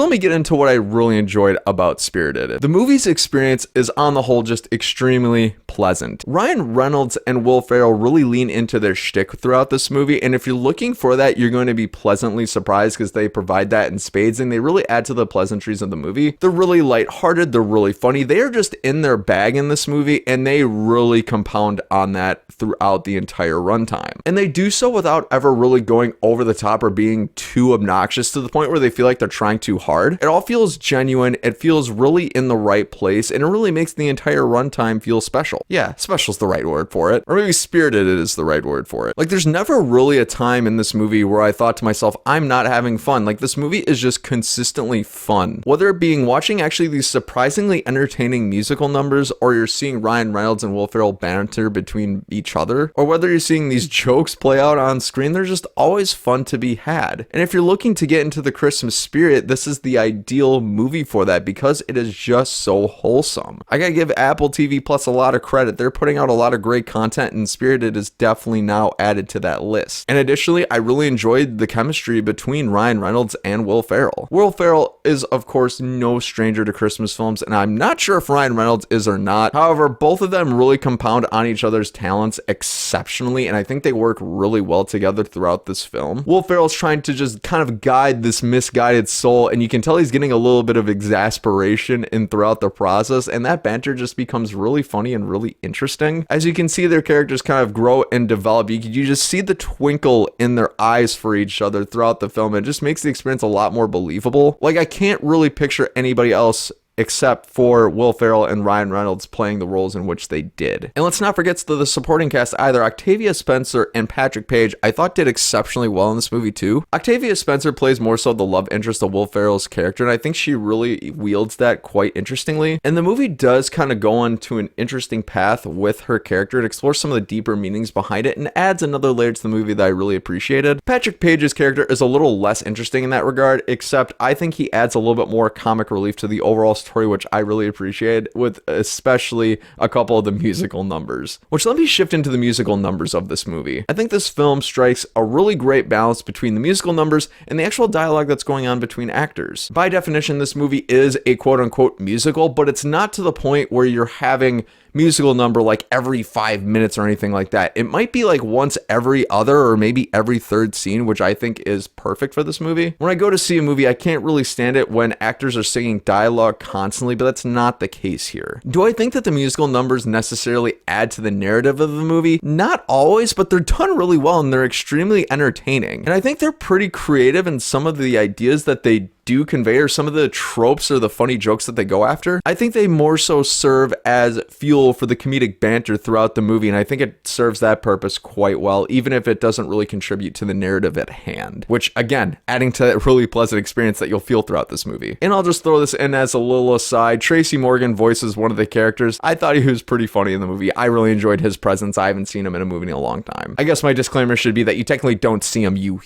So let me get into what I really enjoyed about Spirited. The movie's experience is on the whole just extremely pleasant. Ryan Reynolds and Will Ferrell really lean into their shtick throughout this movie, and if you're looking for that, you're going to be pleasantly surprised because they provide that in spades, and they really add to the pleasantries of the movie. They're really lighthearted, they're really funny, they are just in their bag in this movie, and they really compound on that throughout the entire runtime. And they do so without ever really going over the top or being too obnoxious to the point where they feel like they're trying too hard. It all feels genuine, it feels really in the right place, and it really makes the entire runtime feel special. Yeah, special's the right word for it. Or maybe spirited is the right word for it. Like, there's never really a time in this movie where I thought to myself, I'm not having fun. Like, this movie is just consistently fun. Whether it being watching actually these surprisingly entertaining musical numbers, or you're seeing Ryan Reynolds and Will Ferrell banter between each other, or whether you're seeing these jokes play out on screen, they're just always fun to be had. And if you're looking to get into the Christmas spirit, this is the ideal movie for that because it is just so wholesome. I gotta give Apple TV Plus a lot of credit. They're putting out a lot of great content, and Spirited is definitely now added to that list. And additionally, I really enjoyed the chemistry between Ryan Reynolds and Will Ferrell. Will Ferrell is, of course, no stranger to Christmas films, and I'm not sure if Ryan Reynolds is or not. However, both of them really compound on each other's talents exceptionally, and I think they work really well together throughout this film. Will Ferrell's trying to just kind of guide this misguided soul, and you can tell he's getting a little bit of exasperation in throughout the process, and that banter just becomes really funny and really interesting. As you can see their characters kind of grow and develop, you just see the twinkle in their eyes for each other throughout the film. It just makes the experience a lot more believable. Like, I can't really picture anybody else except for Will Ferrell and Ryan Reynolds playing the roles in which they did. And let's not forget the supporting cast either. Octavia Spencer and Patrick Page, I thought, did exceptionally well in this movie too. Octavia Spencer plays more so the love interest of Will Ferrell's character, and I think she really wields that quite interestingly. And the movie does kind of go on to an interesting path with her character. It explores some of the deeper meanings behind it and adds another layer to the movie that I really appreciated. Patrick Page's character is a little less interesting in that regard, except I think he adds a little bit more comic relief to the overall story, which I really appreciated, with especially a couple of the musical numbers. Which, let me shift into the musical numbers of this movie. I think this film strikes a really great balance between the musical numbers and the actual dialogue that's going on between actors. By definition, this movie is a quote-unquote musical, but it's not to the point where you're having musical number like every 5 minutes or anything like that. It might be like once every other or maybe every third scene, which I think is perfect for this movie. When I go to see a movie, I can't really stand it when actors are singing dialogue constantly, but that's not the case here. Do I think that the musical numbers necessarily add to the narrative of the movie? Not always, but they're done really well and they're extremely entertaining. And I think they're pretty creative in some of the ideas that they do convey, or some of the tropes or the funny jokes that they go after. I think they more so serve as fuel for the comedic banter throughout the movie, and I think it serves that purpose quite well, even if it doesn't really contribute to the narrative at hand, which, again, adding to that really pleasant experience that you'll feel throughout this movie. And I'll just throw this in as a little aside. Tracy Morgan voices one of the characters. I thought he was pretty funny in the movie. I really enjoyed his presence. I haven't seen him in a movie in a long time. I guess my disclaimer should be that you technically don't see him, you